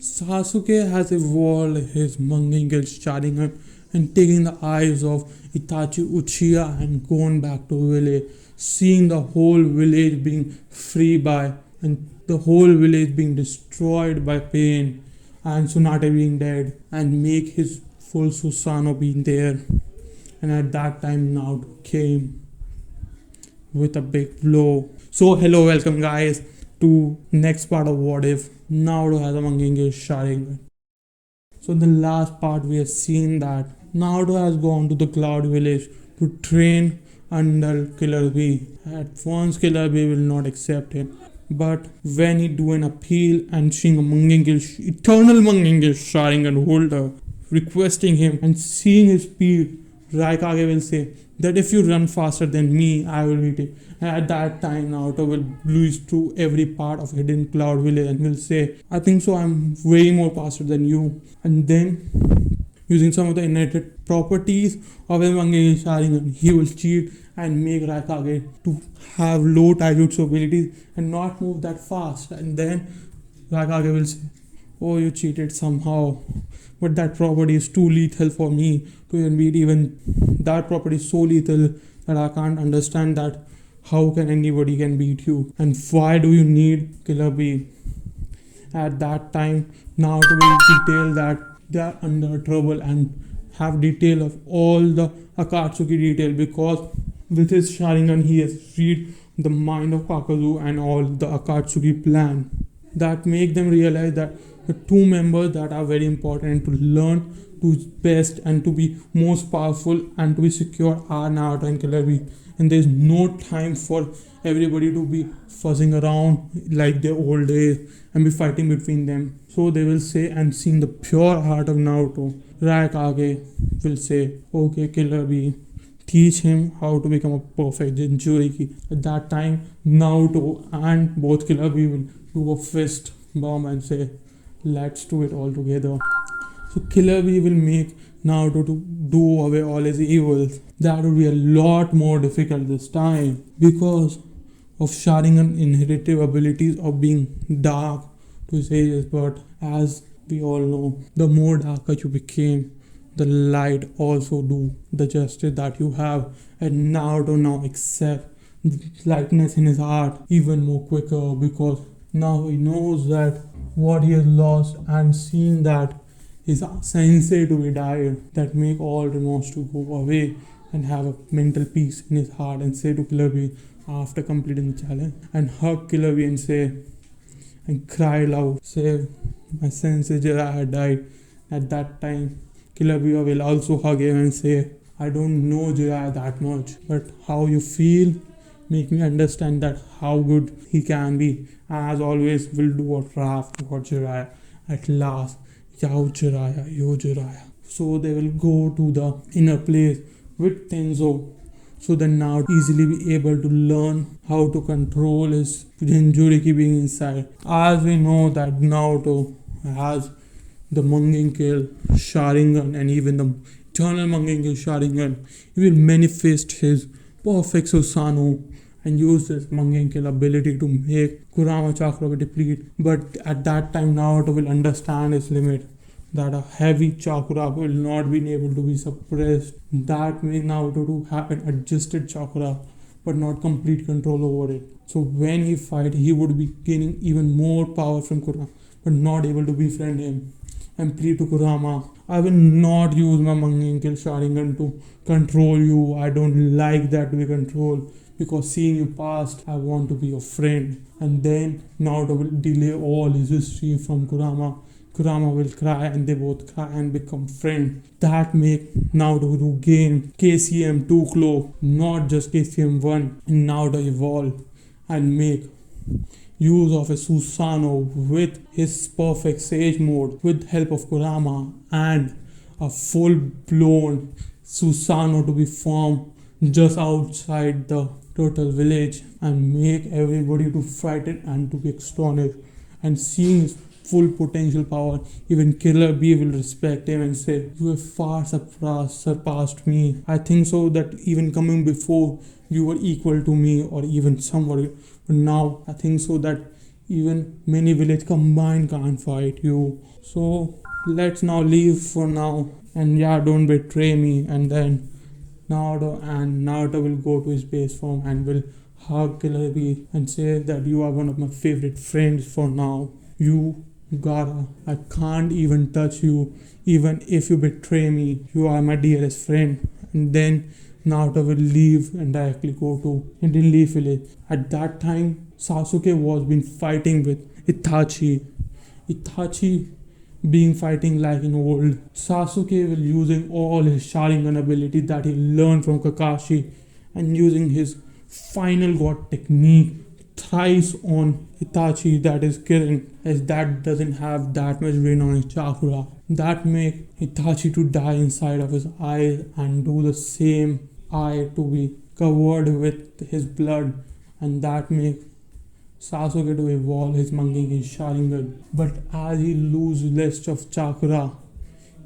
Sasuke has evolved his Mangekyou Sharingan and taking the eyes of Itachi Uchiha and gone back to village, seeing the whole village being free by and the whole village being destroyed by pain and Tsunade being dead and make his full Susanoo being there. And at that time Naruto came with a big blow. So hello, welcome guys to next part of What If. Naruto has a Mangekyou Sharingan. So in the last part we have seen that Naruto has gone to the Cloud Village to train under Killer Bee. At once Killer Bee will not accept him. But when he do an appeal and seeing a Mangekyou, eternal Mangekyou Sharingan holder requesting him and seeing his speed, Raikage will say that if you run faster than me, I will beat it. And at that time, Naruto will breeze through every part of Hidden Cloud Village and will say, I think so, I'm way more faster than you. And then, using some of the innate properties of his Mangekyou Sharingan, he will cheat and make Raikage to have low taijutsu abilities and not move that fast. And then Raikage will say, oh, you cheated somehow. But that property is too lethal for me to even beat. Even that property is so lethal that I can't understand that how can anybody can beat you. And why do you need Killer Bee? At that time, Naruto will detail that they are under trouble and have detail of all the Akatsuki detail, because with his Sharingan he has read the mind of Kakazu and all the Akatsuki plan. That make them realize that the two members that are very important to learn to best and to be most powerful and to be secure are Naruto and Killer Bee. And there is no time for everybody to be fuzzing around like their old days and be fighting between them. So they will say, and seeing the pure heart of Naruto, Raikage will say, okay, Killer Bee, teach him how to become a perfect Jinchuriki. At that time, Naruto and both Killer Bee will do a fist bomb and say, let's do it all together. So Killer Bee will make Naruto to do away all his evils. That would be a lot more difficult this time because of Sharingan inherited abilities of being dark to his ages. But as we all know, the more darker you became, the light also do the justice that you have. And Naruto now accepts the lightness in his heart even more quicker, because now he knows that what he has lost and seeing that his sensei to be died, that make all remorse to go away and have a mental peace in his heart and say to Killer Bee after completing the challenge and hug Killer Bee and say and cry loud, say my sensei Jiraiya died. At that time Killer Bee will also hug him and say, I don't know Jiraiya that much, but how you feel make me understand that how good he can be. As always, will do a draft for Jiraiya. At last, Yo Jiraiya. So they will go to the inner place with Tenzo. So then now easily be able to learn how to control his Jinchuriki being inside. As we know that Naruto has the Mangekyou Sharingan and even the eternal Mangekyou Sharingan, he will manifest his perfect Susanoo and use this Mangekyou ability to make Kurama chakra be deplete. But at that time Naruto will understand his limit, that a heavy chakra will not be able to be suppressed. That may Naruto to have an adjusted chakra but not complete control over it. So when he fight, he would be gaining even more power from Kurama but not able to befriend him and plead to Kurama, I will not use my Mangekyou Sharingan to control you. I don't like that to be controlled, because seeing you past, I want to be your friend. And then Naruto will delay all his history from Kurama. Kurama will cry and they both cry and become friends. That make Naruto to gain KCM 2 cloak, not just KCM 1. And Naruto evolve and make use of a Susanoo with his perfect Sage mode with help of Kurama and a full-blown Susanoo to be formed just outside the total village and make everybody to frighten and to be astonished. And seeing his full potential power, even Killer Bee will respect him and say, you have far surpassed me. I think so that even coming before, you were equal to me or even somewhat. But now I think so that Even many village combined can't fight you. So let's now leave for now. And yeah, don't betray me. And then Naruto will go to his base form and will hug Killer Bee and say that you are one of my favorite friends for now. You Gara, I can't even touch you. Even if you betray me, you are my dearest friend. And then Naruto will leave and directly go to Indian Leaf Village. At that time, Sasuke was been fighting with Itachi. Itachi being fighting like an old. Sasuke will using all his Sharingan ability that he learned from Kakashi and using his final god technique thrice on Itachi, that is Kirin, as that doesn't have that much rain on his chakra. That make Itachi to die inside of his eyes and do the same eye to be covered with his blood, and that make Sasuke to evolve his Mangekyou Sharingan. But as he lose less of chakra,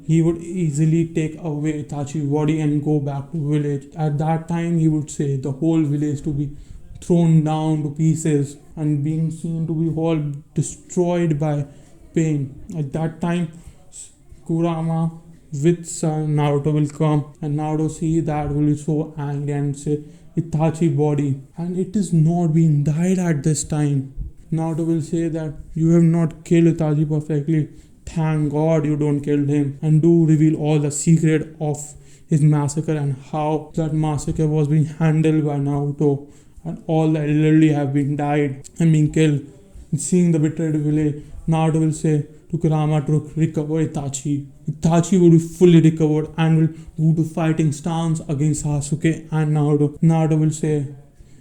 he would easily take away Itachi's body and go back to village. At that time, he would say the whole village to be thrown down to pieces and being seen to be all destroyed by pain. At that time, Kurama with son Naruto will come, and Naruto see that will be so angry and say Itachi body, and it is not being died at this time. Naruto will say that you have not killed Itachi perfectly. Thank God you don't kill him, and do reveal all the secret of his massacre and how that massacre was being handled by Naruto, and all the elderly have been died and been killed. And seeing the betrayed village, Naruto will say to Kurama to recover Itachi. Itachi will be fully recovered and will go to fighting stance against Sasuke and Naruto. Naruto will say,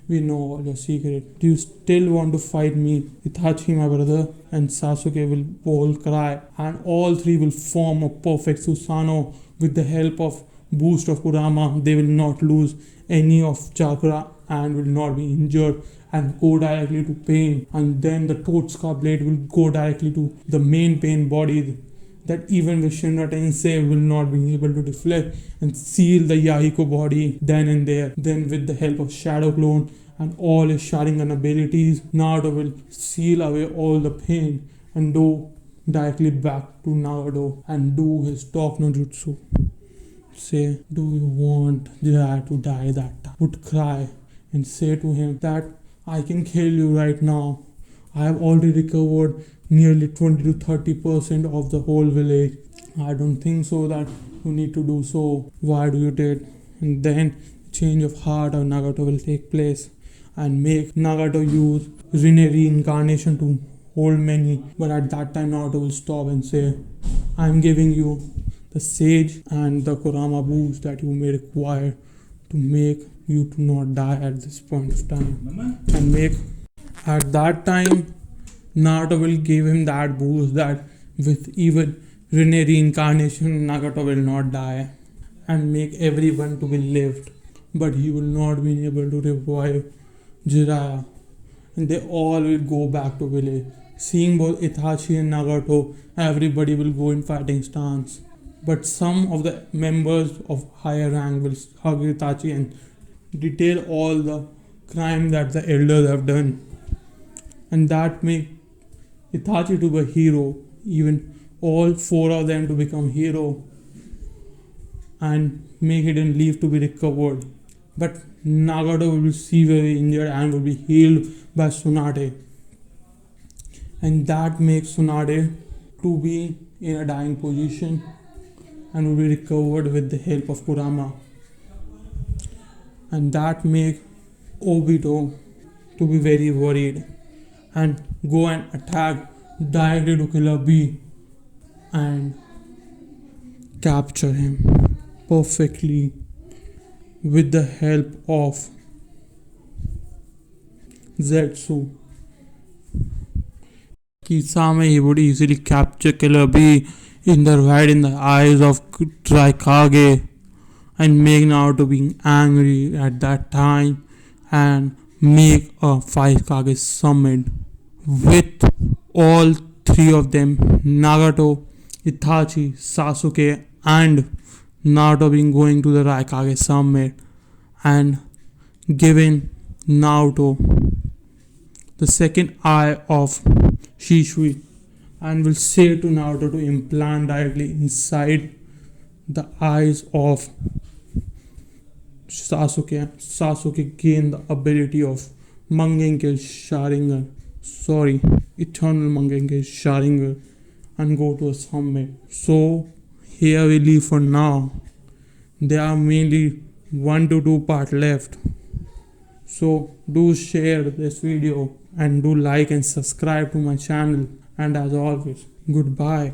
we know all your secret. Do you still want to fight me, Itachi, my brother? And Sasuke will all cry, and all three will form a perfect Susanoo with the help of boost of Kurama. They will not lose any of chakra and will not be injured and go directly to pain, and then the Totsuka blade will go directly to the main pain body that even with Shinra Tensei will not be able to deflect and seal the Yahiko body then and there. Then with the help of Shadow Clone and all his Sharingan abilities, Naruto will seal away all the pain and go directly back to Naruto and do his talk no jutsu. Say, do you want Jiraiya to die that time? Would cry and say to him that I can kill you right now. I have already recovered nearly 20 to 30% of the whole village. I don't think so that you need to do so. Why do you did? And then change of heart of Nagato will take place and make Nagato use Rinne reincarnation to hold many. But at that time Naruto will stop and say, I am giving you the sage and the Kurama boost that you may require to make you to not die at this point of time. And make at that time Naruto will give him that boost that with even Rinne reincarnation Nagato will not die and make everyone to be lived, but he will not be able to revive Jiraiya, and they all will go back to village. Seeing both Itachi and Nagato, everybody will go in fighting stance, but some of the members of higher rank will hug Itachi and detail all the crime that the elders have done, and that make Itachi to be a hero, even all four of them to become hero and make Hidden Leaf to be recovered. But Nagato will be severely injured and will be healed by Tsunade, and that makes Tsunade to be in a dying position and will be recovered with the help of Kurama, and that make Obito to be very worried and go and attack directly to Killer Bee and capture him perfectly with the help of Zetsu. Kisame, he would easily capture Killer Bee in the eyes of Raikage and make Naruto being angry at that time and make a 5 Kage summit with all three of them, Nagato, Itachi, Sasuke and Naruto being going to the Raikage summit and giving Naruto the second eye of Shishui and will say to Naruto to implant directly inside the eyes of Sasuke. Sasuke gained the ability of Mangekyou Sharingan. Sorry, Eternal Mangekyou Sharingan and go to a summit. So here we leave for now. There are mainly 1 to 2 part left. So do share this video and do like and subscribe to my channel. And as always, goodbye.